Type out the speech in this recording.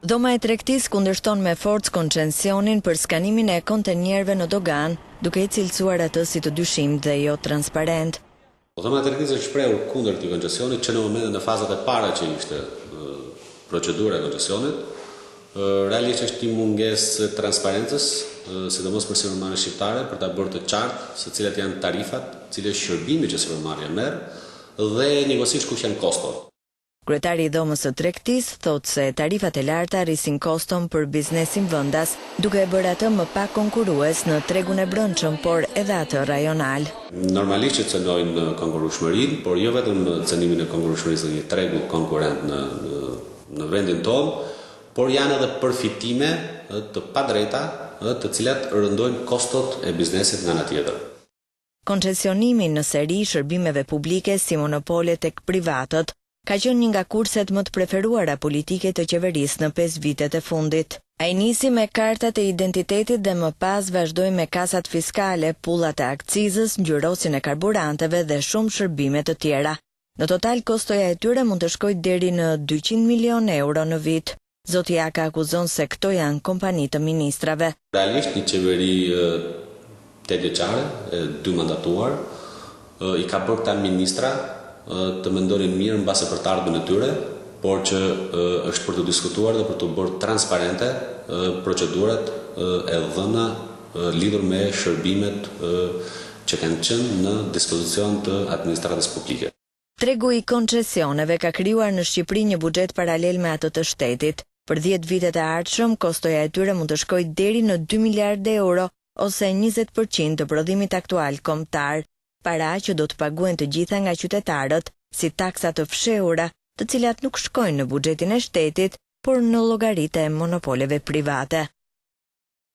Dhoma e Tregtisë kundërshton me forcë koncesionin për skanimin e kontenierëve në dogan, duke i cilësuar atë si të dyshimt dhe jo transparent. Dhoma e Tregtisë është shprehur kundër këtij koncesionit që në momentin e fazat e para që ishte procedura e koncesionit, realisht është një mungesë transparencës, sidomos për sipërmarrjen shqiptare, për ta bërë të qartë se cilat janë tarifat, cilë është shërbimi që sipërmarrja merr dhe njëkohësisht kush janë kostot. Kryetari i Dhomës së Tregtisë thotë se tarifat e larta rrisin koston për biznesin vendas, duke e bërë atë më pak konkurrues në tregun e brendshëm, por edhe atë rajonal. Normalisht që cënojnë konkurrueshmërinë, por jo vetëm cënimin e konkurrueshmërisë në një tregu konkurrent në vendin tonë, por janë edhe përfitime të padrejta, të cilat rëndojnë kostot e biznesit nga ana tjetër. Koncesionimi në seri i shërbimeve publike si monopole tek privatët ka qenë një nga kurset më të preferuara politike të qeverisë në 5 vitet e fundit. Ai nisi me kartat e identitetit dhe më pas vazhdoi me kasat fiskale, pullat e akcizës, ngjyrosin e karburanteve dhe shumë shërbime të tjera. Në total kostoja e tyre mund të shkojë deri në 200 milionë euro në vit. Zoti Jaka akuzon se këto janë kompani të ministrave. Realisht një qeveri 8 vjeçare, 2 mandatuar, i ka bërë këta ministra të mendonin mirë mbase për të ardhmen e tyre, por që është për të diskutuar dhe për të bërë transparente procedurat e dhëna lidhur me shërbimet që kanë qenë në dispozicion të administratës publike. Tregu i koncesioneve ka krijuar në Shqipëri një buxhet paralel me atë të shtetit. Për 10 vitet e ardhshëm, kostoja e tyre mund të shkojë deri në 2 miliardë euro ose 20% të prodhimit aktual kombëtar. Para që do të paguajnë të gjitha nga qytetarët, si taksa të fshehura, të cilat nuk shkojnë në buxhetin e shtetit, por në llogaritë e monopoleve private.